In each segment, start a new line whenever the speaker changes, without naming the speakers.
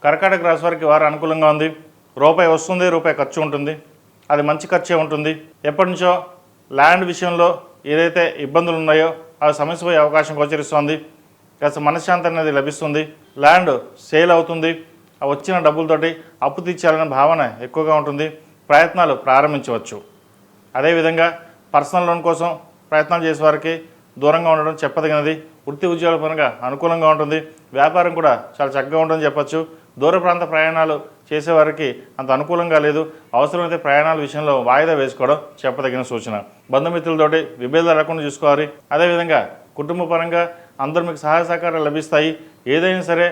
కర్కాటక రాశి వారికి వారు అనుకూలంగా ఉంది. రూపాయి వస్తుంది, రూపాయి ఖర్చు ఉంటుంది. అది మంచి ఖర్చే ఉంటుంది. ఎప్పటి నుంచో ల్యాండ్ విషయంలో ఏదైతే ఇబ్బందులు ఉన్నాయో అవి సమస్య పోయే అవకాశం గోచరిస్తుంది. కాస్త మనశ్శాంతి అనేది లభిస్తుంది. ల్యాండ్ సేల్ అవుతుంది. ఆ వచ్చిన డబ్బులతోటి అప్పు తీర్చాలనే భావన ఎక్కువగా ఉంటుంది. ప్రయత్నాలు ప్రారంభించవచ్చు. అదేవిధంగా పర్సనల్ లోన్ కోసం ప్రయత్నాలు చేసే వారికి దూరంగా ఉండడం చెప్పదగినది. వృత్తి ఉద్యోగాల పరంగా అనుకూలంగా ఉంటుంది. వ్యాపారం కూడా చాలా చక్కగా ఉంటుందని చెప్పచ్చు. దూర ప్రాంత ప్రయాణాలు చేసేవారికి అంత అనుకూలంగా లేదు. అవసరమైతే ప్రయాణాల విషయంలో వాయిదా వేసుకోవడం చెప్పదగిన సూచన. బంధుమిత్రులతోటి విభేదాలు లేకుండా చూసుకోవాలి. అదేవిధంగా కుటుంబ పరంగా అందరూ మీకు సహాయ సహకారాలు లభిస్తాయి. ఏదైనా సరే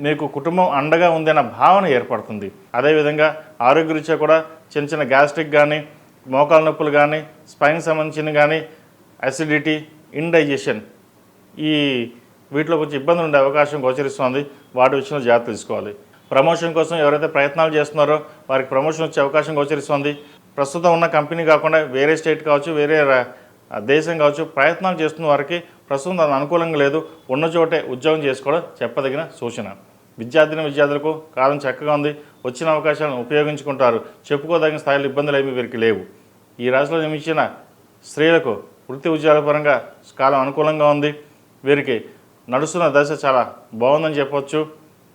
మీకు కుటుంబం అండగా ఉందన్న భావన ఏర్పడుతుంది. అదేవిధంగా ఆరోగ్యరీత్యా కూడా చిన్న చిన్న గ్యాస్ట్రిక్ కానీ, మోకాల నొప్పులు కానీ, స్పైన్ సంబంధించిన కానీ, అసిడిటీ, ఇండైజెషన్ ఈ వీటిలో కొంచెం ఇబ్బందులు ఉండే అవకాశం గోచరిస్తుంది. వాటి విషయంలో జాగ్రత్త తీసుకోవాలి. ప్రమోషన్ కోసం ఎవరైతే ప్రయత్నాలు చేస్తున్నారో వారికి ప్రమోషన్ వచ్చే అవకాశం గోచరిస్తుంది. ప్రస్తుతం ఉన్న కంపెనీ కాకుండా వేరే స్టేట్ కావచ్చు, వేరే దేశం కావచ్చు, ప్రయత్నాలు చేస్తున్న వారికి ప్రస్తుతం దాని అనుకూలంగా లేదు. ఉన్న చోటే ఉద్యోగం చేసుకోవడం చెప్పదగిన సూచన. విద్యార్థులకు కాలం చక్కగా ఉంది. వచ్చిన అవకాశాలను ఉపయోగించుకుంటారు. చెప్పుకోదగిన స్థాయిలో ఇబ్బందులు ఏమీ వీరికి లేవు. ఈ రాశిలో జన్మించిన స్త్రీలకు వృత్తి ఉద్యోగాల పరంగా కాలం అనుకూలంగా ఉంది. వీరికి నడుస్తున్న దశ చాలా బాగుందని చెప్పవచ్చు.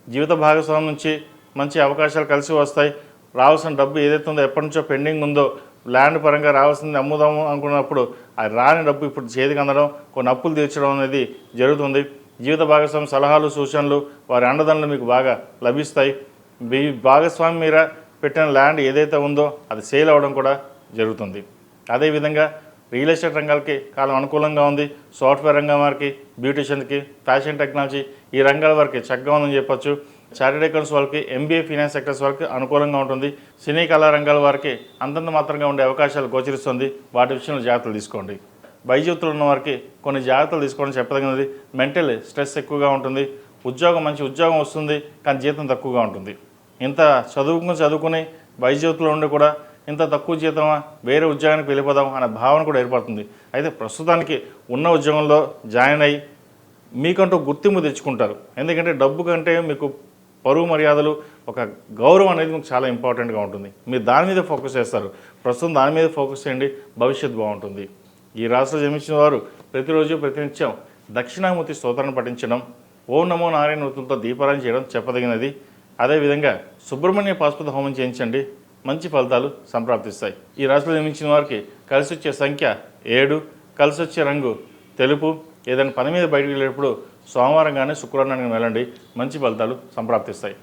జీవిత భాగస్వామి నుంచి మంచి అవకాశాలు కలిసి వస్తాయి. రావాల్సిన డబ్బు ఏదైతే ఉందో ఎప్పటి నుంచో పెండింగ్ ఉందో ల్యాండ్ పరంగా రావాల్సింది అమ్ముదాము అనుకున్నప్పుడు ఆ రాని డబ్బు ఇప్పుడు చేతికి అందడం, కొన్ని అప్పులు తీర్చడం అనేది జరుగుతుంది. జీవిత భాగస్వామి సలహాలు, సూచనలు, వారి అండదండలు మీకు బాగా లభిస్తాయి. మీ భాగస్వామి మీద పెట్టిన ల్యాండ్ ఏదైతే ఉందో అది సేల్ అవ్వడం కూడా జరుగుతుంది. అదేవిధంగా రియల్ ఎస్టేట్ రంగాలకి కాలం అనుకూలంగా ఉంది. సాఫ్ట్వేర్ రంగం వారికి, బ్యూటిషియన్కి, ఫ్యాషన్ టెక్నాలజీ ఈ రంగాల వారికి చక్కగా ఉందని చెప్పొచ్చు. చార్టెడ్ అకౌంట్స్ వాళ్ళకి, ఎంబీఏ ఫైనాన్స్ సెక్టర్స్ వారికి అనుకూలంగా ఉంటుంది. సినీ కళా రంగాల వారికి అంతంత మాత్రంగా ఉండే అవకాశాలు గోచరిస్తుంది. వాటి విషయంలో జాగ్రత్తలు తీసుకోండి. వైద్యుతులు ఉన్న వారికి కొన్ని జాగ్రత్తలు తీసుకోవడం చెప్పదగినది. మెంటల్ స్ట్రెస్ ఎక్కువగా ఉంటుంది. మంచి ఉద్యోగం వస్తుంది, కానీ జీతం తక్కువగా ఉంటుంది. ఇంత చదువుకుని వైద్యుతులు ఉండి కూడా ఇంత తక్కువ జీతమా, వేరే ఉద్యోగానికి వెళ్ళిపోదాం అనే భావన కూడా ఏర్పడుతుంది. అయితే ప్రస్తుతానికి ఉన్న ఉద్యోగంలో జాయిన్ అయ్యి మీకంటూ గుర్తింపు తెచ్చుకుంటారు. ఎందుకంటే డబ్బు కంటే మీకు పరువు మర్యాదలు, ఒక గౌరవం అనేది మీకు చాలా ఇంపార్టెంట్గా ఉంటుంది. మీరు దాని మీద ఫోకస్ చేస్తారు. ప్రస్తుతం దాని మీద ఫోకస్ చేయండి, భవిష్యత్తు బాగుంటుంది. ఈ రాశిలో జన్మించిన వారు ప్రతిరోజు ప్రతినిత్యం దక్షిణామూర్తి స్తోత్రాన్ని పఠించడం, ఓం నమో నారాయణ వృత్తులతో దీపారాయణ చేయడం చెప్పదగినది. అదేవిధంగా సుబ్రహ్మణ్య పాశుపత హోమం చేయించండి, మంచి ఫలితాలు సంప్రాప్తిస్తాయి. ఈ రాశిలో జన్మించిన వారికి కలిసి వచ్చే సంఖ్య 7, కలిసి వచ్చే రంగు తెలుపు. ఏదైనా పని మీద బయటకు వెళ్ళేటప్పుడు సోమవారం కానీ శుక్రవారం కానీ వెళ్ళండి, మంచి ఫలితాలు సంప్రాప్తిస్తాయి.